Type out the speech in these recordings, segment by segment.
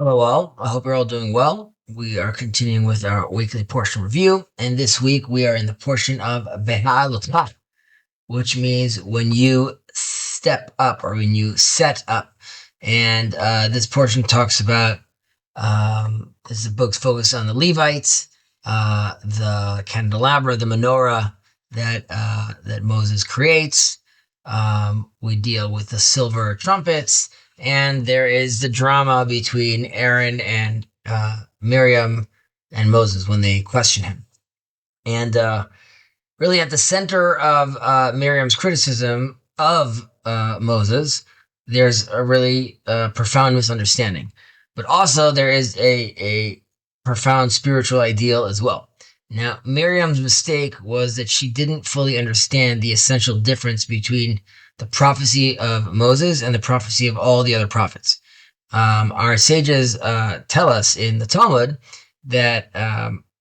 Hello, all. I hope you're all doing well. We are continuing with our weekly portion review, and this week we are in the portion of Beha'alotcha, which means when you step up or when you set up. And this portion talks about this is the book's focus on the Levites, the candelabra, the menorah that Moses creates. We deal with the silver trumpets, and there is the drama between Aaron and Miriam and Moses when they question him. And really, at the center of Miriam's criticism of Moses, there's a really profound misunderstanding. But also, there is a profound spiritual ideal as well. Now, Miriam's mistake was that she didn't fully understand the essential difference between the prophecy of Moses and the prophecy of all the other prophets. Our sages tell us in the Talmud that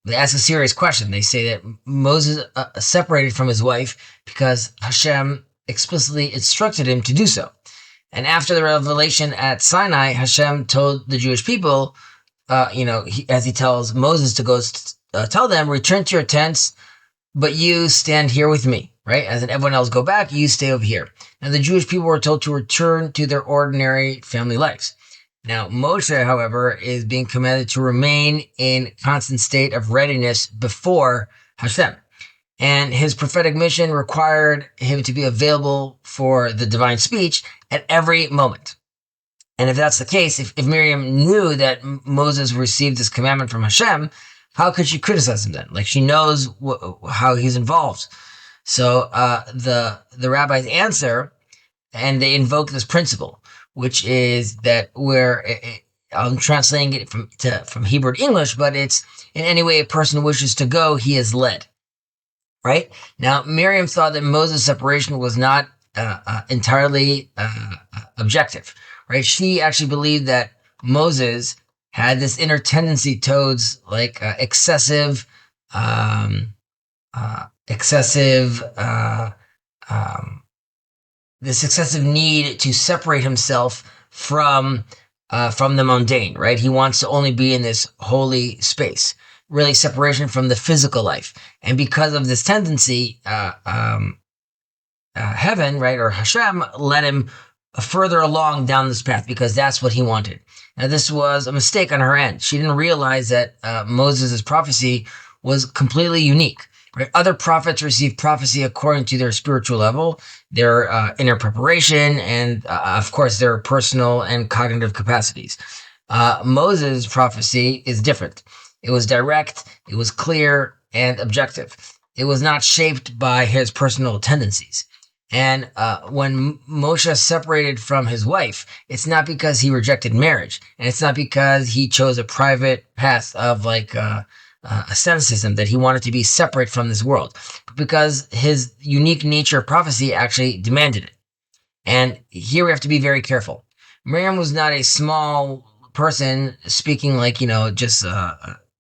they ask a serious question. They say that Moses separated from his wife because Hashem explicitly instructed him to do so. And after the revelation at Sinai, Hashem told the Jewish people, as he tells Moses to go tell them, return to your tents, but you stand here with me, right? As in everyone else go back, you stay over here. And the Jewish people were told to return to their ordinary family lives. Now, Moshe, however, is being commanded to remain in constant state of readiness before Hashem. And his prophetic mission required him to be available for the divine speech at every moment. And if that's the case, if Miriam knew that Moses received this commandment from Hashem, how could she criticize him then? Like, she knows how he's involved. So the rabbis answer, and they invoke this principle, which is that I'm translating it from Hebrew to English, but it's in any way a person wishes to go, he is led. Right? Now, Miriam thought that Moses' separation was not entirely objective. Right? She actually believed that Moses had this inner tendency towards like excessive need to separate himself from the mundane, right? He wants to only be in this holy space, really separation from the physical life. And because of this tendency, heaven, right, or Hashem, led him further along down this path because that's what he wanted. Now, this was a mistake on her end. She didn't realize that Moses' prophecy was completely unique. Right? Other prophets received prophecy according to their spiritual level, their inner preparation, and of course, their personal and cognitive capacities. Moses' prophecy is different. It was direct, it was clear, and objective. It was not shaped by his personal tendencies. And when Moshe separated from his wife, it's not because he rejected marriage, and it's not because he chose a private path of asceticism, that he wanted to be separate from this world, but because his unique nature of prophecy actually demanded it. And here we have to be very careful. Miriam was not a small person speaking just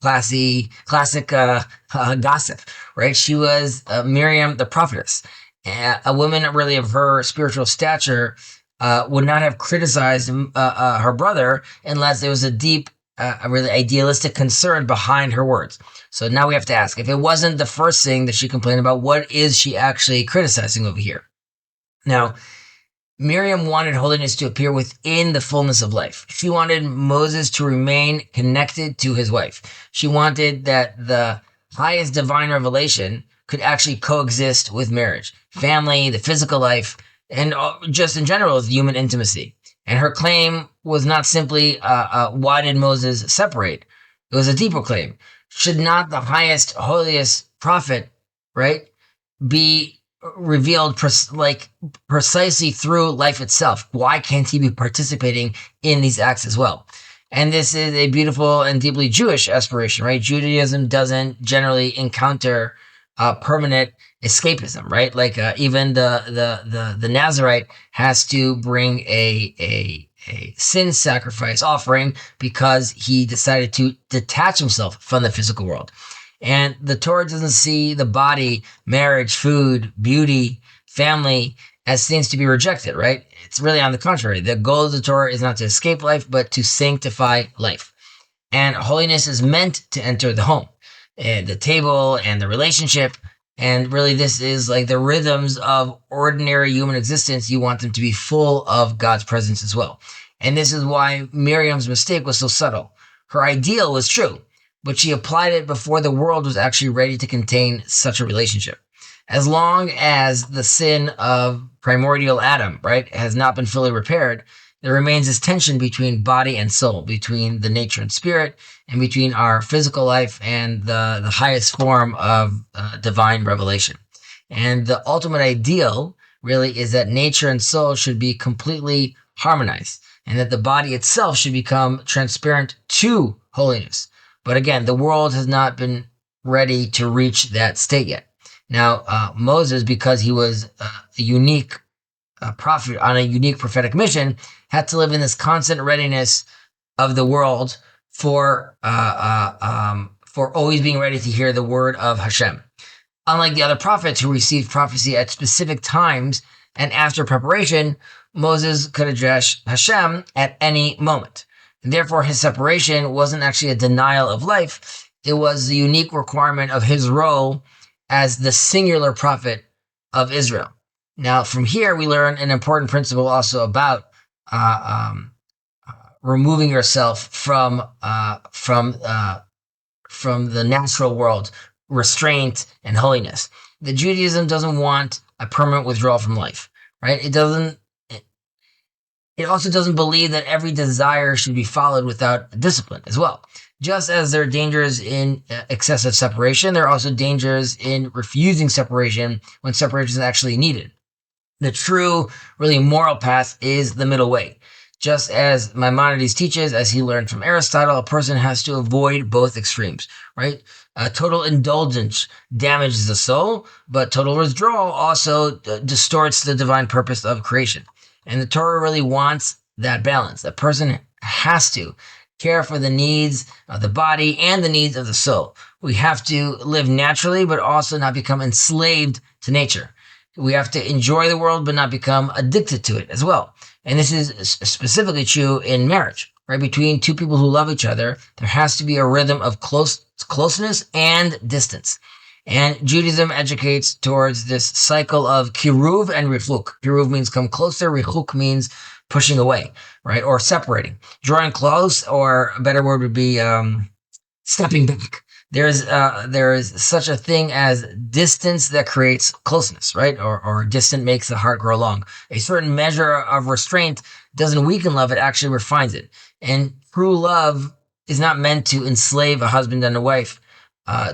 classic gossip, right? She was Miriam, the prophetess. A woman really of her spiritual stature would not have criticized her brother unless there was a deep, a really idealistic concern behind her words. So now we have to ask, if it wasn't the first thing that she complained about, what is she actually criticizing over here? Now, Miriam wanted holiness to appear within the fullness of life. She wanted Moses to remain connected to his wife. She wanted that the highest divine revelation could actually coexist with marriage, family, the physical life, and just in general, human intimacy. And her claim was not simply, why did Moses separate? It was a deeper claim. Should not the highest, holiest prophet, right, be revealed precisely through life itself? Why can't he be participating in these acts as well? And this is a beautiful and deeply Jewish aspiration, right? Judaism doesn't generally encounter permanent escapism, right? Like even the Nazarite has to bring a sin sacrifice offering because he decided to detach himself from the physical world. And the Torah doesn't see the body, marriage, food, beauty, family as things to be rejected, right? It's really on the contrary. The goal of the Torah is not to escape life, but to sanctify life. And holiness is meant to enter the home, and the table and the relationship. And really, this is like the rhythms of ordinary human existence. You want them to be full of God's presence as well. And this is why Miriam's mistake was so subtle. Her ideal was true, but she applied it before the world was actually ready to contain such a relationship. As long as the sin of primordial Adam, right, has not been fully repaired, there remains this tension between body and soul, between the nature and spirit, and between our physical life and the highest form of divine revelation. And the ultimate ideal really is that nature and soul should be completely harmonized, and that the body itself should become transparent to holiness. But again, the world has not been ready to reach that state yet. Now, Moses, because he was a unique prophet on a unique prophetic mission, had to live in this constant readiness of the world for always being ready to hear the word of Hashem. Unlike the other prophets who received prophecy at specific times and after preparation, Moses could address Hashem at any moment. And therefore, his separation wasn't actually a denial of life. It was the unique requirement of his role as the singular prophet of Israel. Now, from here, we learn an important principle also about removing yourself from the natural world, restraint and holiness. The Judaism doesn't want a permanent withdrawal from life, right? It also doesn't believe that every desire should be followed without discipline as well. Just as there are dangers in excessive separation, there are also dangers in refusing separation when separation is actually needed. The true, really moral path is the middle way. Just as Maimonides teaches, as he learned from Aristotle, a person has to avoid both extremes, right? Total indulgence damages the soul, but total withdrawal also distorts the divine purpose of creation. And the Torah really wants that balance. A person has to care for the needs of the body and the needs of the soul. We have to live naturally, but also not become enslaved to nature. We have to enjoy the world, but not become addicted to it as well. And this is specifically true in marriage, right? Between two people who love each other, there has to be a rhythm of closeness and distance. And Judaism educates towards this cycle of kiruv and rifuk. Kiruv means come closer. Rifuk means pushing away, right? Or separating. Drawing close, or a better word would be stepping back. There is such a thing as distance that creates closeness, right? Or distant makes the heart grow long. A certain measure of restraint doesn't weaken love, it actually refines it. And true love is not meant to enslave a husband and a wife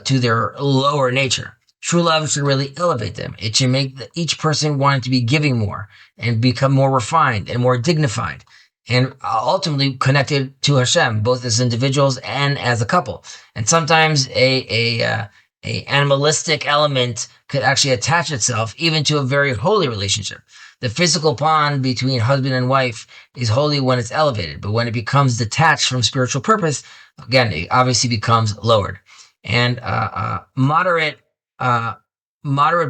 to their lower nature. True love should really elevate them. It should make each person want to be giving more and become more refined and more dignified, and ultimately connected to Hashem, both as individuals and as a couple. And sometimes a animalistic element could actually attach itself even to a very holy relationship. The physical bond between husband and wife is holy when it's elevated, but when it becomes detached from spiritual purpose, again, it obviously becomes lowered. And moderate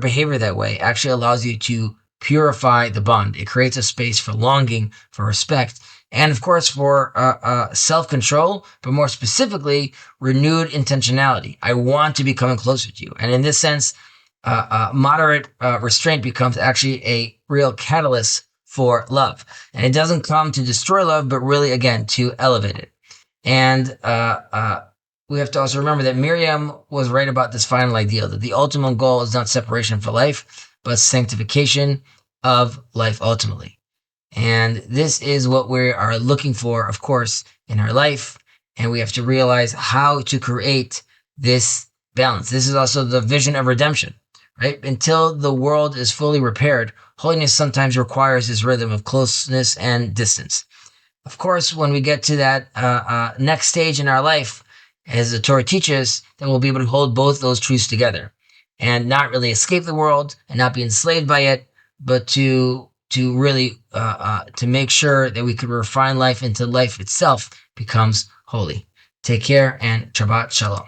behavior that way actually allows you to purify the bond. It creates a space for longing, for respect, and of course for self-control, but more specifically, renewed intentionality. I want to be coming closer to you. And in this sense, moderate restraint becomes actually a real catalyst for love. And it doesn't come to destroy love, but really, again, to elevate it. And we have to also remember that Miriam was right about this final ideal, that the ultimate goal is not separation for life, but sanctification of life ultimately. And this is what we are looking for, of course, in our life. And we have to realize how to create this balance. This is also the vision of redemption, right? Until the world is fully repaired, holiness sometimes requires this rhythm of closeness and distance. Of course, when we get to that next stage in our life, as the Torah teaches, then we'll be able to hold both those truths together and not really escape the world and not be enslaved by it, but to really to make sure that we could refine life until life itself becomes holy. Take care and Shabbat Shalom.